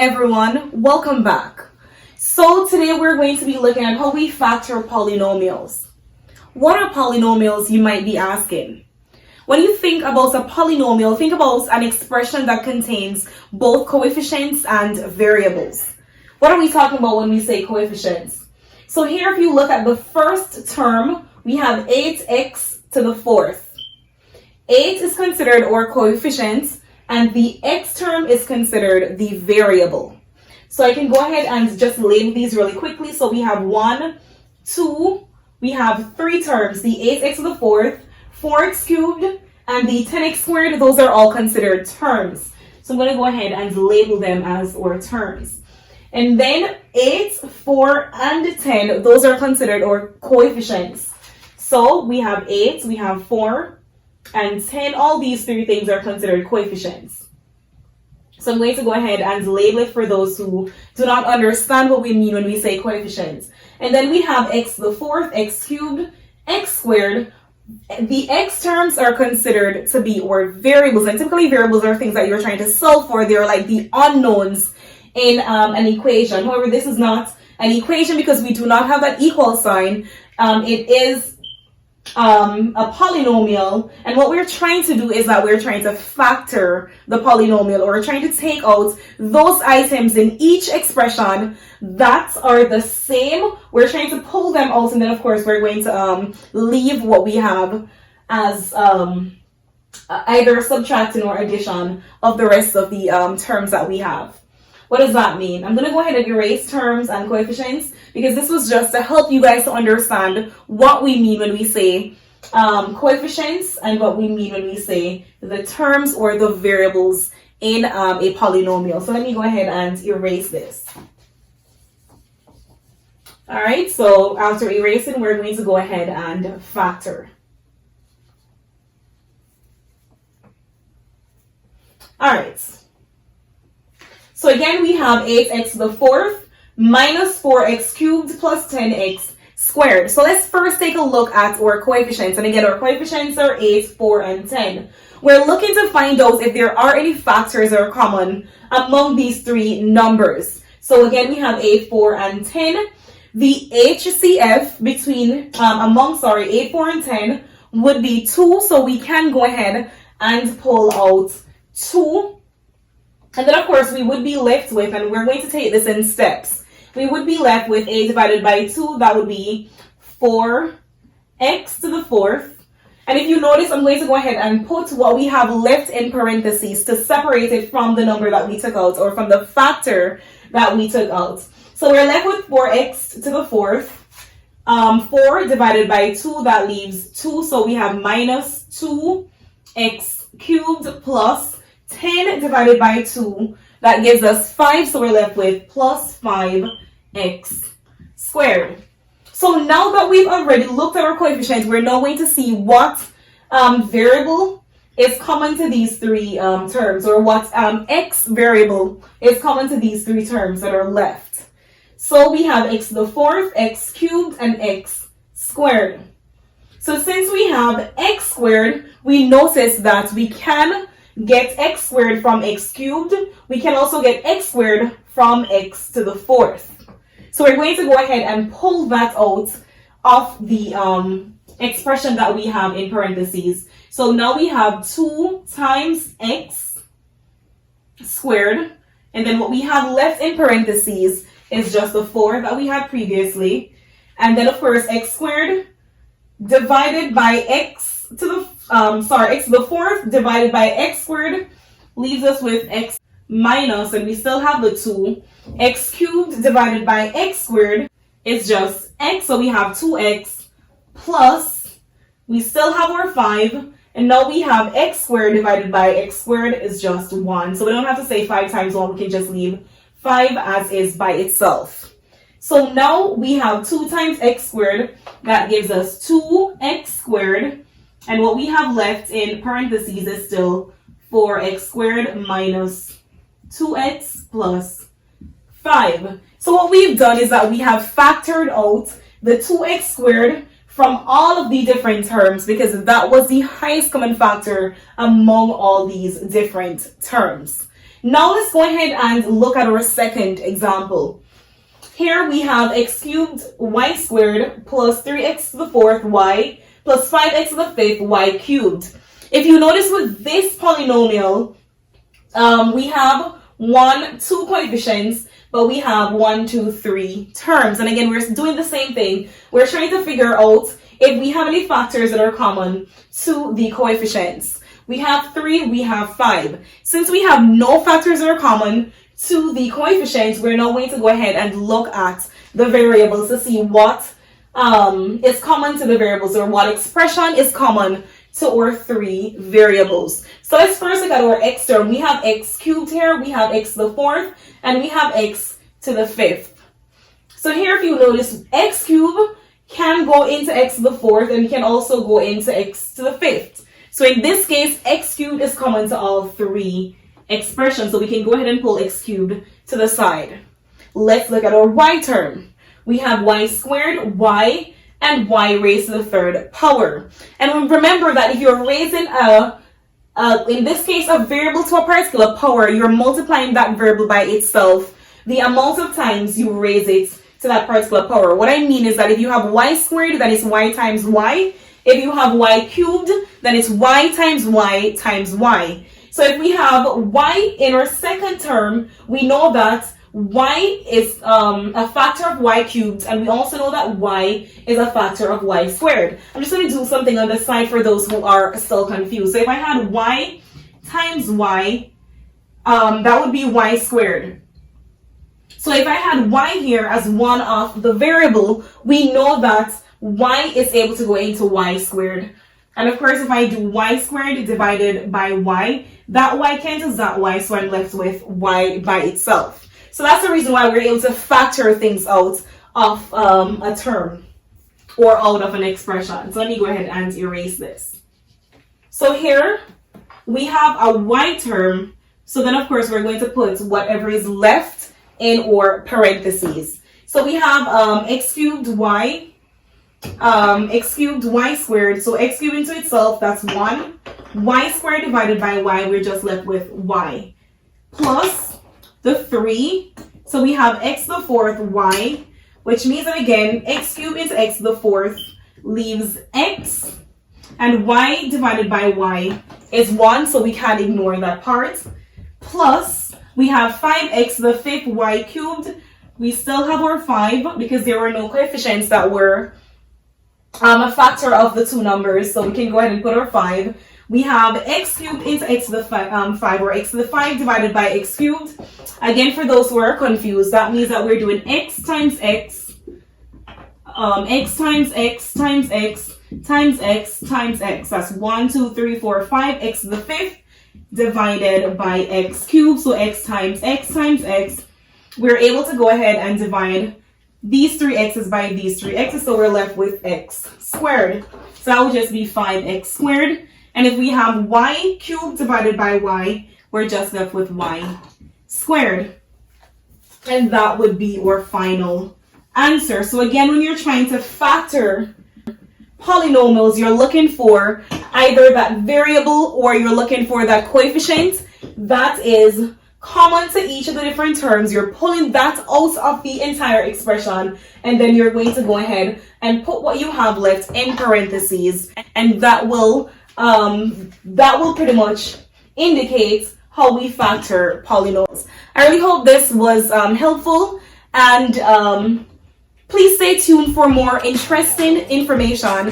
everyone, welcome back. So today we're going to be looking at how we factor polynomials. What are polynomials, you might be asking? When you think about a polynomial, think about an expression that contains both coefficients and variables. What are we talking about when we say coefficients? So here, if you look at the first term, we have 8x to the fourth. 8 is considered our coefficient, and the x term is considered the variable. So I can go ahead and just label these really quickly. So we have 1, 2, we have 3 terms, the 8x to the fourth, 4x cubed, and the 10x squared. Those are all considered terms. So I'm going to go ahead and label them as our terms. And then 8, 4, and 10, those are considered our coefficients. So we have 8, we have 4, and 10, all these three things are considered coefficients. So I'm going to go ahead and label it for those who do not understand what we mean when we say coefficients. And then we have x to the fourth, x cubed, x squared. The x terms are considered to be our variables, and typically variables are things that you're trying to solve for. They're like the unknowns in an equation. However, this is not an equation because we do not have that equal sign. It is a polynomial, and what we're trying to do is that we're trying to factor the polynomial, or we're trying to take out those items in each expression that are the same. We're trying to pull them out, and then of course we're going to leave what we have as either subtraction or addition of the rest of the terms that we have. What does that mean? I'm going to go ahead and erase terms and coefficients because this was just to help you guys to understand what we mean when we say coefficients and what we mean when we say the terms or the variables in a polynomial. So let me go ahead and erase this. All right, so after erasing, we're going to go ahead and factor. All right. So again, we have 8x to the fourth minus 4x cubed plus 10x squared. So let's first take a look at our coefficients. And again, our coefficients are 8, 4, and 10. We're looking to find out if there are any factors that are common among these three numbers. So again, we have 8, 4, and 10. The HCF between, 8, 4, and 10 would be 2. So we can go ahead and pull out 2. And then, of course, we would be left with, and we're going to take this in steps, we would be left with 8 divided by 2. That would be 4x to the fourth. And if you notice, I'm going to go ahead and put what we have left in parentheses to separate it from the number that we took out, or from the factor that we took out. So we're left with 4x to the fourth. 4 divided by 2, that leaves 2. So we have minus 2x cubed plus 10 divided by 2, that gives us 5, so we're left with plus 5x squared. So now that we've already looked at our coefficients, we're now going to see what variable is common to these three terms, or what x variable is common to these three terms that are left. So we have x to the fourth, x cubed, and x squared. So since we have x squared, we notice that we can get x squared from x cubed. We can also get x squared from x to the fourth. So we're going to go ahead and pull that out of the expression that we have in parentheses. So now we have 2 times x squared, and then what we have left in parentheses is just the 4 that we had previously. And then of course x squared divided by x to the x to the fourth divided by x squared leaves us with x minus, and we still have the 2. X cubed divided by x squared is just x, so we have 2x plus, we still have our 5, and now we have x squared divided by x squared is just 1. So we don't have to say 5 times 1, we can just leave 5 as is by itself. So now we have 2 times x squared, that gives us 2x squared. And what we have left in parentheses is still 4x squared minus 2x plus 5. So what we've done is that we have factored out the 2x squared from all of the different terms because that was the highest common factor among all these different terms. Now let's go ahead and look at our second example. Here we have x cubed y squared plus 3x to the fourth y plus 5x to the fifth y cubed. If you notice with this polynomial, we have 2 coefficients, but we have 3 terms. And again, we're doing the same thing. We're trying to figure out if we have any factors that are common to the coefficients. We have 3, we have 5. Since we have no factors that are common to the coefficients, we're now going to go ahead and look at the variables to see what is common to the variables, or what expression is common to our 3 variables. So let's first look at our x term. We have x cubed here, we have x to the fourth, and we have x to the fifth. So here, if you notice, x cubed can go into x to the fourth, and can also go into x to the fifth. So in this case, x cubed is common to all 3 expressions. So we can go ahead and pull x cubed to the side. Let's look at our y term. We have y squared, y, and y raised to the third power. And remember that if you're raising in this case, a variable to a particular power, you're multiplying that variable by itself the amount of times you raise it to that particular power. What I mean is that if you have y squared, then it's y times y. If you have y cubed, then it's y times y times y. So if we have y in our second term, we know that y is a factor of y cubed, and we also know that y is a factor of y squared. I'm just going to do something on the side for those who are still confused. So if I had y times y, that would be y squared. So if I had y here as one of the variable, we know that y is able to go into y squared. And of course, if I do y squared divided by y, that y cancels that y, so I'm left with y by itself. So that's the reason why we're able to factor things out of a term or out of an expression. So let me go ahead and erase this. So here we have a y term. So then, of course, we're going to put whatever is left in our parentheses. So we have x cubed y squared. So x cubed into itself, that's 1. Y squared divided by y, we're just left with y. Plus the 3. So we have x to the fourth y, which means that again, x cubed into x to the fourth leaves x, and y divided by y is 1, so we can't ignore that part. Plus, we have 5x to the fifth y cubed. We still have our 5 because there were no coefficients that were a factor of the 2 numbers, so we can go ahead and put our 5. We have x cubed into x to the 5, or x to the 5 divided by x cubed. Again, for those who are confused, that means that we're doing x times x, x times x times x times x times x. That's 1, 2, 3, 4, 5, x to the fifth divided by x cubed. So x times x times x. We're able to go ahead and divide these 3 x's by these 3 x's, so we're left with x squared. So that would just be 5x squared. And if we have y cubed divided by y, we're just left with y squared. And that would be our final answer. So again, when you're trying to factor polynomials, you're looking for either that variable or you're looking for that coefficient that is common to each of the different terms. You're pulling that out of the entire expression, and then you're going to go ahead and put what you have left in parentheses, and that will pretty much indicate how we factor polynomials. I really hope this was helpful, and please stay tuned for more interesting information